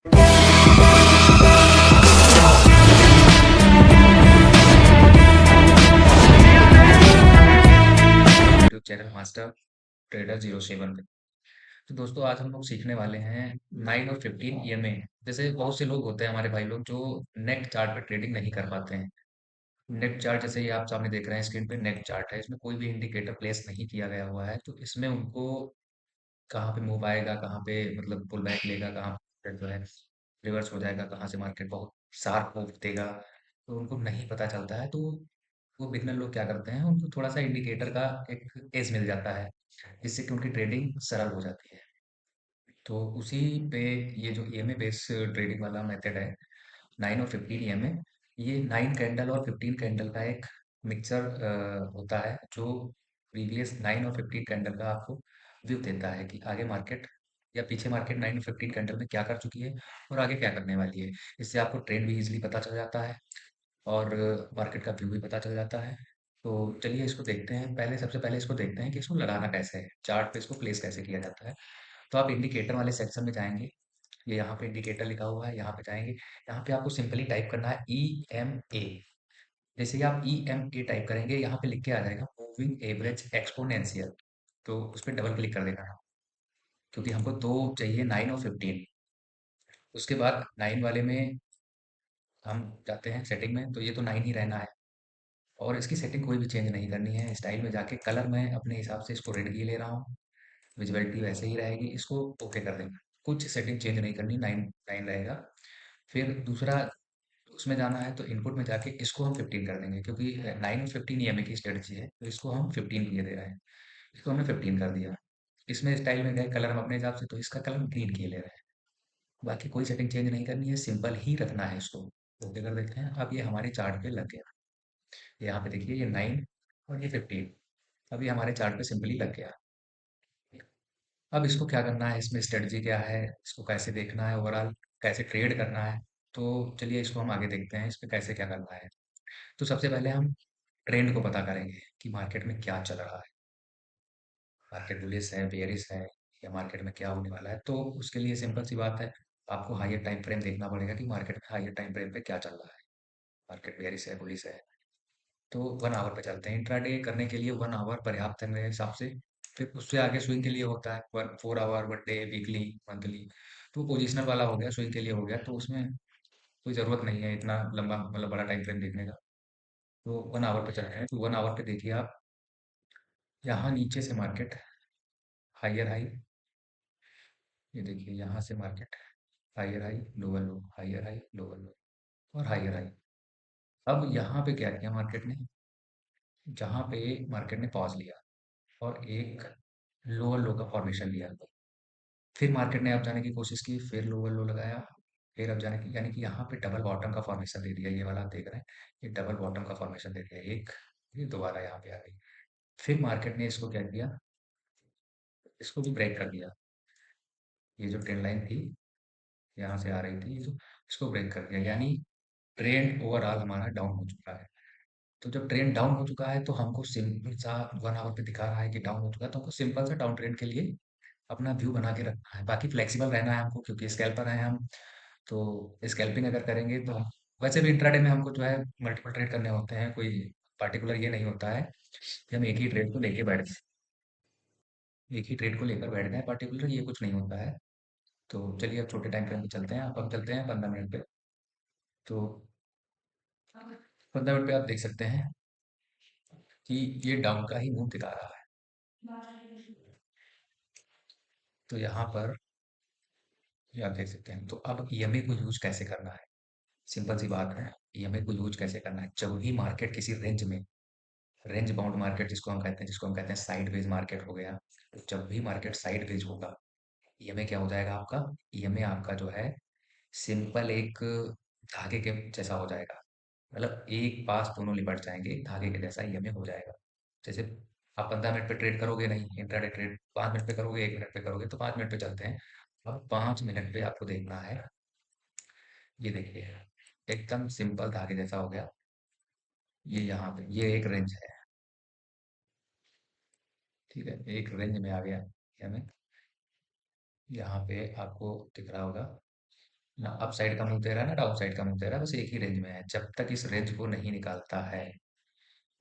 YouTube channel master trader 07 पे। तो दोस्तों आज हम लोग सीखने वाले हैं 9 और 15 ईएमए। जैसे बहुत से लोग होते हैं हमारे भाई लोग जो नेट चार्ट पे ट्रेडिंग नहीं कर पाते हैं। नेट चार्ट जैसे ये आप सामने देख रहे हैं स्क्रीन पे नेट चार्ट है, इसमें कोई भी इंडिकेटर प्लेस नहीं किया गया हुआ है, तो इसमें उनको कहाँ पे मूव आएगा, कहाँ पे मतलब पुल बैक लेगा, कहाँ पे जो है रिवर्स हो जाएगा, कहाँ से मार्केट बहुत शार्प मूव देगा, तो उनको नहीं पता चलता है। तो वो बिगनर लोग क्या करते हैं, उनको थोड़ा सा इंडिकेटर का एक एज मिल जाता है, जिससे कि उनकी ट्रेडिंग सरल हो जाती है। तो उसी पे ये जो ईएमए बेस्ड ट्रेडिंग वाला मेथड है, 9 और 15 ईएमए, ये 9 कैंडल और 15 कैंडल का एक मिक्सर होता है, जो प्रीवियस 9 और 15 कैंडल का आपको व्यू देता है कि आगे मार्केट या पीछे मार्केट 9 और 15 कैंडल में क्या कर चुकी है और आगे क्या करने वाली है। इससे आपको ट्रेंड भी इजीली पता चल जाता है और मार्केट का व्यू भी पता चल जाता है। तो चलिए इसको देखते हैं। पहले सबसे पहले इसको देखते हैं कि इसको लगाना कैसे है, चार्ट पे इसको प्लेस कैसे किया जाता है। तो आप इंडिकेटर वाले सेक्शन में जाएंगे, ये यहाँ पे इंडिकेटर लिखा हुआ है, यहाँ पे जाएंगे। यहाँ पे आपको सिंपली टाइप करना है EMA। जैसे ही आप EMA टाइप करेंगे, यहाँ पे लिख के आ जाएगा मूविंग एवरेज एक्सपोनेंशियल। तो उस पर डबल क्लिक कर देना है, क्योंकि हमको दो चाहिए, 9 और 15। उसके बाद 9 वाले में हम जाते हैं सेटिंग में, तो ये तो 9 ही रहना है और इसकी सेटिंग कोई भी चेंज नहीं करनी है। स्टाइल में जाके कलर मैं अपने हिसाब से इसको रेड ही ले रहा हूँ, विजिबिलिटी वैसे ही रहेगी, इसको ओके कर देंगे। कुछ सेटिंग चेंज नहीं करनी, 9 9 रहेगा। फिर दूसरा उसमें जाना है, तो इनपुट में जाके इसको हम 15 कर देंगे, क्योंकि 9 और 15 ईएमए की स्ट्रेटजी है, तो इसको हम 15 किए दे रहे हैं। इसको हमने 15 कर दिया। इसमें स्टाइल में गए कलर हम अपने हिसाब से, तो इसका कलर ग्रीन किए ले रहे हैं। बाकी कोई सेटिंग चेंज नहीं करनी है, सिंपल ही रखना है इसको। ओके कर देते हैं। अब ये हमारे चार्ट पे लग गया। यहाँ पे देखिए ये 9 और ये 15 अभी हमारे चार्ट पे सिंपली लग गया। अब इसको क्या करना है, इसमें स्ट्रेटजी क्या है, इसको कैसे देखना है, ओवरऑल कैसे ट्रेड करना है। तो चलिए इसको हम आगे देखते हैं, इस पे कैसे क्या करना है। तो सबसे पहले हम ट्रेंड को पता करेंगे कि मार्केट में क्या चल रहा है। मार्केट बुलिश है, बेयरिश है, या मार्केट में क्या होने वाला है। तो उसके लिए सिंपल सी बात है, आपको हायर टाइम फ्रेम देखना पड़ेगा कि मार्केट में हायर टाइम फ्रेम पे क्या चल रहा है। मार्केट बेयरिश है, बुलिश है, तो 1 आवर पे चलते हैं। इंट्राडे करने के लिए 1 आवर पर्याप्त है मेरे हिसाब से। फिर उससे आगे स्विंग के लिए होता है 4 आवर, 1 डे, वीकली, मंथली। तो पोजिशनल वाला हो गया, स्विंग के लिए हो गया, तो उसमें कोई ज़रूरत नहीं है इतना लंबा मतलब बड़ा टाइम फ्रेम देखने का। तो 1 आवर पे चल रहे हैं, तो 1 आवर पे देखिए आप, यहाँ नीचे से मार्केट हायर हाई, ये देखिए यहाँ से market higher high, lower low, higher high, lower low, और हायर हाई। अब यहाँ पे क्या किया मार्केट ने, जहाँ पे मार्केट ने पॉज लिया और एक लोअर लो का फॉर्मेशन लिया, फिर मार्केट ने अप जाने की कोशिश की, फिर लोअर लो लगाया, फिर अप जाने की, यानी कि यहाँ पे डबल बॉटम का फॉर्मेशन दे दिया। ये वाला आप देख रहे हैं, ये डबल बॉटम का फॉर्मेशन दे दिया एक, ये दोबारा यहाँ पे आ गई। फिर मार्केट ने इसको क्या किया, इसको भी ब्रेक कर दिया। ये जो ट्रेंड लाइन थी यहाँ से आ रही थी, ये जो इसको ब्रेक कर दिया, यानी ट्रेंड ओवरऑल हमारा डाउन हो चुका है। तो जब ट्रेंड डाउन हो चुका है, तो हमको सिंपल सा 1 आवर पे दिखा रहा है कि डाउन हो चुका है, तो हमको सिंपल सा डाउन ट्रेंड के लिए अपना व्यू बना के रखना है। बाकी फ्लेक्सिबल रहना है हमको, क्योंकि स्कैल्पर हैं हम। तो स्कैल्पिंग अगर करेंगे तो वैसे भी इंट्राडे में हमको जो है मल्टीपल ट्रेड करने होते हैं, कोई पार्टिकुलर ये नहीं होता है कि हम एक ही ट्रेड को लेके बैठ जाएं, एक ही ट्रेड को लेकर बैठ गए पार्टिकुलर, ये कुछ नहीं होता है। तो चलिए अब छोटे टाइम फ्रेम पे चलते हैं। अब चलते हैं 15 मिनट पे। तो 15 मिनट पे आप देख सकते हैं कि ये डाउन का ही मूव दिखा रहा है। तो यहाँ पर ये आप देख सकते हैं। तो अब ईएमए को यूज कैसे करना है, सिंपल सी बात है। ईएमए को यूज कैसे करना है, जब भी मार्केट किसी रेंज में, रेंज बाउंड मार्केट जिसको हम कहते हैं साइडवेज मार्केट हो गया, तो जब भी मार्केट साइडवेज होगा, ईएमए क्या हो जाएगा आपका, ईएमए आपका जो है सिंपल एक धागे के जैसा हो जाएगा। मतलब एक पास दोनों लिपट जाएंगे, एक धागे के जैसा ईएमए हो जाएगा। जैसे आप 15 मिनट पे ट्रेड करोगे नहीं, इंट्राडे ट्रेड 5 मिनट पे करोगे, 1 मिनट पे करोगे, तो 5 मिनट पे चलते हैं। अब 5 मिनट पे आपको देखना है, ये देखिए एकदम सिंपल धागे जैसा हो गया। ये यहाँ पे ये एक रेंज है, ठीक है, एक रेंज में आ गया हमें। यहाँ पे आपको दिख रहा होगा, ना अप साइड का मुंह दे रहा है ना डाउन साइड का मुंह दे रहा है, बस एक ही रेंज में है। जब तक इस रेंज को नहीं निकालता है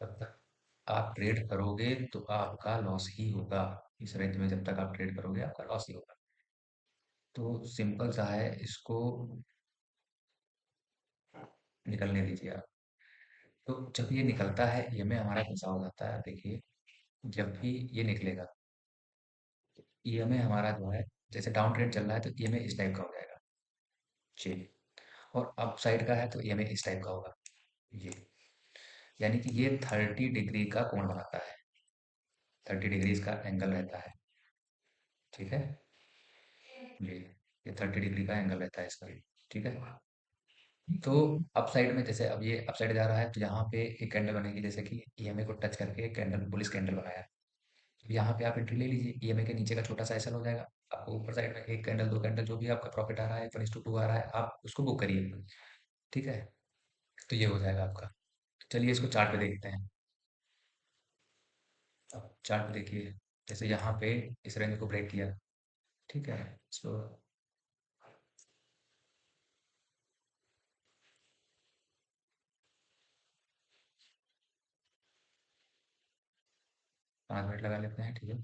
तब तक आप ट्रेड करोगे तो आपका लॉस ही होगा। इस रेंज में जब तक आप ट्रेड करोगे आपका लॉस ही होगा। तो सिंपल सा है, इसको निकलने दीजिए आप। तो जब ये निकलता है ईएमए हमारा कैसा हो जाता है देखिए। जब भी ये निकलेगा ईएमए हमारा जो है, जैसे डाउन ट्रेंड चल रहा है तो ईएमए इस टाइप का हो जाएगा जी। और अप साइड का है तो ईएमए इस टाइप का होगा ये। यानी कि ये 30 डिग्री का कोण बनाता है। 30 डिग्री इसका एंगल रहता है। ठीक है जी। ये 30 डिग्री का एंगल रहता है इसका। ठीक है। तो अप साइड में जैसे अब ये अप साइड जा रहा है तो यहाँ पे एक कैंडल बनेगी, जैसे कि ईएमए को टच करके एक कैंडल बुलिश कैंडल बनाया है। यहाँ पे आप एंट्री ले लीजिए, ईएमए के नीचे का छोटा सा एसएल हो जाएगा। आपको ऊपर साइड में एक कैंडल दो कैंडल जो भी आपका प्रॉफिट आ रहा है 1:2 आ रहा है, आप उसको बुक करिए। ठीक है। तो ये हो जाएगा आपका। चलिए इसको चार्ट पे देखते हैं। अब चार्ट पे देखिए, जैसे यहाँ पे इस रेंज को ब्रेक किया। ठीक है। इसको 5 मिनट लगा लेते हैं। ठीक है।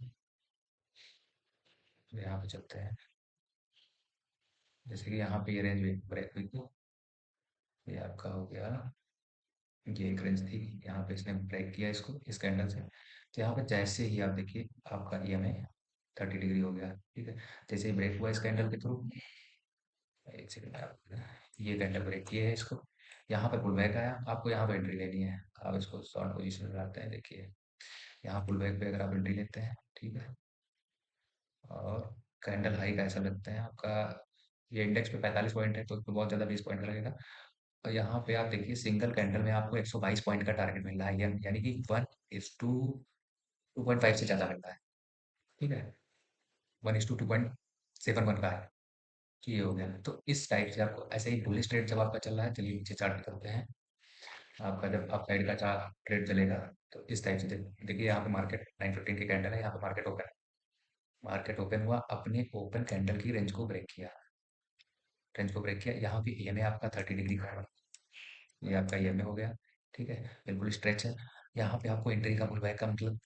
तो यहाँ पे चलते हैं। जैसे कि यहाँ पे ये रेंज ब्रेक हुई थी। ये आपका हो गया। ये एक रेंज थी, यहाँ पे इसने ब्रेक किया इसको इस कैंडल से। तो यहाँ पे जैसे ही आप देखिए आपका ईएमए 30 डिग्री हो गया। ठीक है। जैसे ही ब्रेक हुआ इस कैंडल के थ्रू, एक सेकंड आप, ये कैंडल ब्रेक किए है इसको। यहाँ पर पुल बैक आया, आपको यहाँ पे एंट्री लेनी है। आप इसको शॉर्ट पोजीशन में लाते हैं देखिए। यहाँ पुल बैक पे अगर आप एंट्री लेते हैं। ठीक है। और कैंडल हाई का ऐसा लगता है आपका। ये इंडेक्स पे 45 पॉइंट है तो इसमें बहुत ज़्यादा 20 पॉइंट का लगेगा। और यहाँ पे आप देखिए सिंगल कैंडल में आपको 122 पॉइंट का टारगेट मिल रहा है, यानी कि 1:2.5 से ज़्यादा मिल रहा है। ठीक है। 1:2.71 का है। तो ये हो गया। तो इस टाइप से आपको ऐसे ही बुलिश ट्रेड जब आपका चल रहा है, चलिए नीचे चार्ट करते हैं। आपका जब अप साइड का चार्ट ट्रेड चलेगा तो इस टाइप से देखिए यहाँ पे मार्केट 9:15 की कैंडल है, यहाँ पे मार्केट ओपन है। मार्केट ओपन हुआ, अपने ओपन कैंडल की रेंज को ब्रेक किया। रेंज को ब्रेक किया, यहाँ पे ईएमए आपका 30 डिग्री का है। ये आपका ईएमए हो गया। ठीक है। बिल्कुल स्ट्रेच है। यहाँ पे आपको एंट्री का पुल बैक का मतलब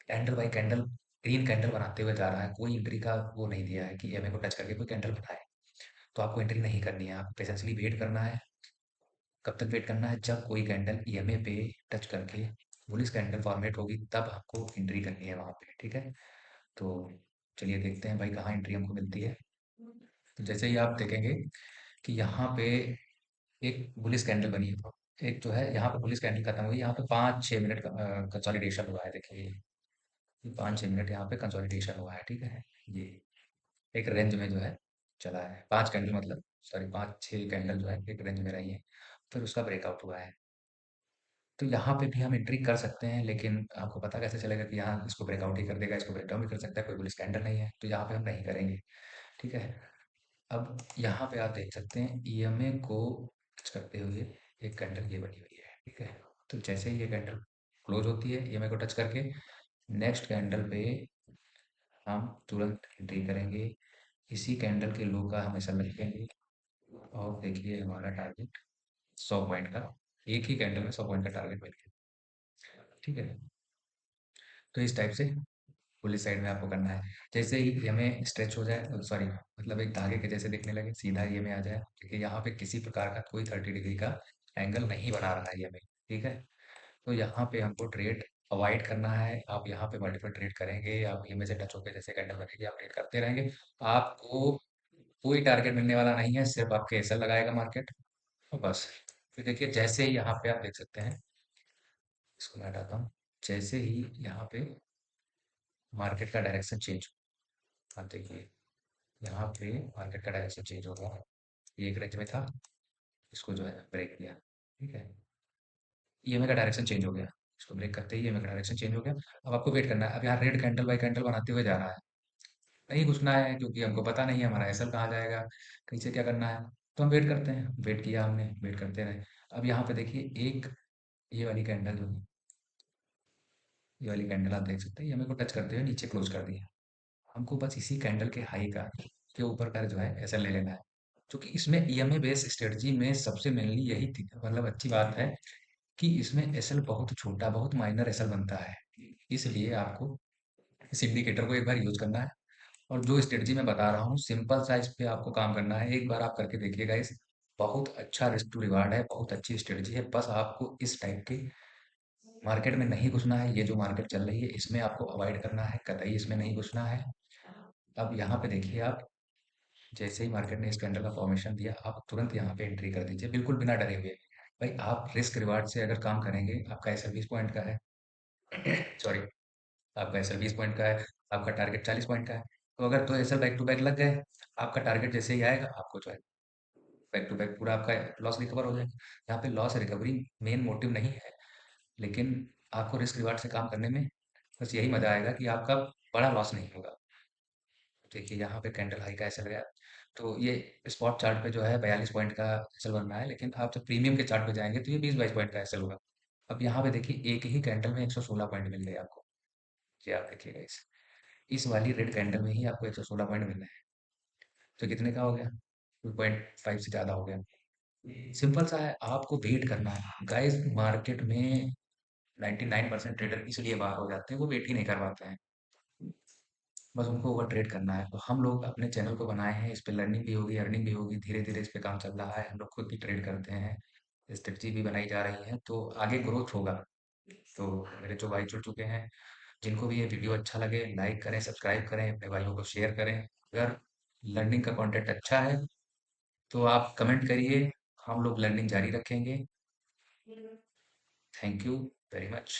candle by candle green candle बनाते हुए जा रहा है, कोई एंट्री का वो नहीं दिया है कि ईएमए को टच करके कोई कैंडल बनाए। तो आपको एंट्री नहीं करनी है, आपको पेशेंसली वेट करना है। कब तक वेट करना है, जब कोई कैंडल ईएमए पे टच करके बुलिश कैंडल फॉर्मेट होगी तब आपको एंट्री करनी है वहां पे। ठीक है। तो चलिए देखते हैं भाई कहाँ एंट्री हमको मिलती है। तो जैसे ही आप देखेंगे कि यहाँ पे एक बुलिश कैंडल बनी है, एक जो है यहाँ पे पुलिस कैंडल खत्म हुई, यहाँ पे 5-6 मिनट का कंसोलिडेशन हुआ है देखिए। ये 5-6 मिनट यहाँ पे कंसोलिडेशन हुआ है। ठीक है। ये एक रेंज में जो है चला है, 5 कैंडल मतलब सॉरी 5-6 कैंडल जो है एक रेंज में रही है। फिर उसका ब्रेकआउट हुआ है। तो यहाँ पे भी हम एंट्री कर सकते हैं, लेकिन आपको पता कैसे चलेगा कि यहाँ इसको ब्रेकआउट ही कर देगा, इसको ब्रेकडाउन भी कर सकता है, कोई पुलिस कैंडल नहीं है तो यहाँ पे हम नहीं करेंगे। ठीक है। अब यहाँ पे आप देख सकते हैं ईएमए को टच करते हुए एक कैंडल ये बनी हुई है। ठीक है। तो जैसे ही ये कैंडल क्लोज होती है ईएमए को टच करके, नेक्स्ट कैंडल पे हम तुरंत एंट्री करेंगे। इसी कैंडल के लो का हमेशा रखेंगे। और देखिए हमारा टारगेट 100 पॉइंट का, एक ही कैंडल में 100 पॉइंट का टारगेट मिल गया। ठीक है। तो इस टाइप से पुलिस साइड में आपको करना है। जैसे ही हमें स्ट्रेच हो जाए, सॉरी मतलब एक धागे के जैसे दिखने लगे, सीधा ये में आ जाए, क्योंकि यहाँ पे किसी प्रकार का कोई 30 डिग्री का एंगल नहीं बना रहा है ये में। ठीक है। तो यहाँ पे हमको ट्रेड अवॉइड करना है। आप यहाँ पे मल्टीपल ट्रेड करेंगे, आप ये में से टच होकर जैसे कैंडल बनेगी आप ट्रेड करते रहेंगे। आपको कोई टारगेट मिलने वाला नहीं है, सिर्फ आपके एसएल लगाएगा मार्केट और बस। फिर देखिए जैसे ही यहाँ पे आप देख सकते हैं, इसको मैं हटाता हूँ। जैसे ही यहाँ पे मार्केट का डायरेक्शन चेंज, आप देखिए यहाँ पे मार्केट का डायरेक्शन चेंज हो गया। ये एक रेंज में था, इसको जो है ब्रेक किया। ठीक है। ईएमए का डायरेक्शन चेंज हो गया, इसको ब्रेक करते ही ईएमए का डायरेक्शन चेंज हो गया। अब आपको वेट करना है। अब यहाँ रेड कैंडल बाई कैंडल बनाते हुए जा रहा है, नहीं घुसना है क्योंकि हमको पता नहीं है हमारा एसएल कहाँ जाएगा, कहीं से क्या करना है। तो हम वेट करते हैं, वेट किया हमने, वेट करते रहे। अब यहाँ पे देखिए एक ये वाली कैंडल जो है, ये वाली कैंडल आप देख सकते हैं, ये हमें को टच करते हुए नीचे क्लोज कर दिया। हमको बस इसी कैंडल के हाई का के ऊपर का जो है एसएल ले लेना है। क्योंकि इसमें ईएमए बेस्ड स्ट्रेटजी में सबसे मेनली यही मतलब अच्छी बात है कि इसमें एसएल बहुत छोटा, बहुत माइनर एसएल बनता है। इसलिए आपको इस इंडिकेटर को एक बार यूज करना है, और जो स्ट्रेटजी मैं बता रहा हूँ सिंपल सा, इस पे आपको काम करना है। एक बार आप करके देखिएगा, इस बहुत अच्छा रिस्क टू रिवार्ड है, बहुत अच्छी स्ट्रेटजी है। बस आपको इस टाइप के मार्केट में नहीं घुसना है। ये जो मार्केट चल रही है इसमें आपको अवॉइड करना है, कतई इसमें नहीं घुसना है। अब यहाँ पे देखिए आप, जैसे ही मार्केट ने इस कैंडल का फॉर्मेशन दिया, आप तुरंत यहाँ पे एंट्री कर दीजिए, बिल्कुल बिना डरे हुए। भाई आप रिस्क रिवार्ड से अगर काम करेंगे, आपका एसएल 20 पॉइंट का है, सॉरी, आपका एसएल 20 पॉइंट का है, आपका टारगेट 40 पॉइंट का है। तो अगर दो एसएल बैक टू बैक लग गए, आपका टारगेट जैसे ही आएगा, आपको जो है बैक टू बैक पूरा आपका लॉस रिकवर हो जाएगा। यहाँ पे लॉस रिकवरी मेन मोटिव नहीं है, लेकिन आपको रिस्क रिवार्ड से काम करने में बस यही मजा आएगा कि आपका बड़ा लॉस नहीं होगा। देखिए यहाँ पे कैंडल हाई का एसएल गया, तो ये स्पॉट चार्ट पे जो है 42 पॉइंट का एसएल बन रहा है, लेकिन आप जब प्रीमियम के चार्ट पे जाएंगे तो ये 20-22 पॉइंट का एसएल होगा। अब यहाँ पे देखिए एक ही कैंडल में 116 पॉइंट मिल गए आपको। ये आप देखिएगा, इस वाली रेड कैंडल में ही आपको 116 पॉइंट मिल रहे हैं। तो कितने का हो गया? 2.5 से ज़्यादा हो गया। सिंपल सा है, आपको वेट करना है गाइस। मार्केट में 99% ट्रेडर इसलिए बाहर हो जाते हैं, वो वेट ही नहीं कर पाते हैं। बस उनको ओवर ट्रेड करना है। तो हम लोग अपने चैनल को बनाए हैं, इस पे लर्निंग भी होगी, अर्निंग भी होगी, धीरे धीरे इस पे काम चल रहा है। हम लोग खुद भी ट्रेड करते हैं, स्ट्रेटजी भी बनाई जा रही है, तो आगे ग्रोथ होगा। तो मेरे जो भाई जुड़ चुके हैं, जिनको भी ये वीडियो अच्छा लगे, लाइक करें, सब्सक्राइब करें, अपने भाइयों को शेयर करें। अगर लर्निंग का कंटेंट अच्छा है तो आप कमेंट करिए, हम लोग लर्निंग जारी रखेंगे। Thank you very much.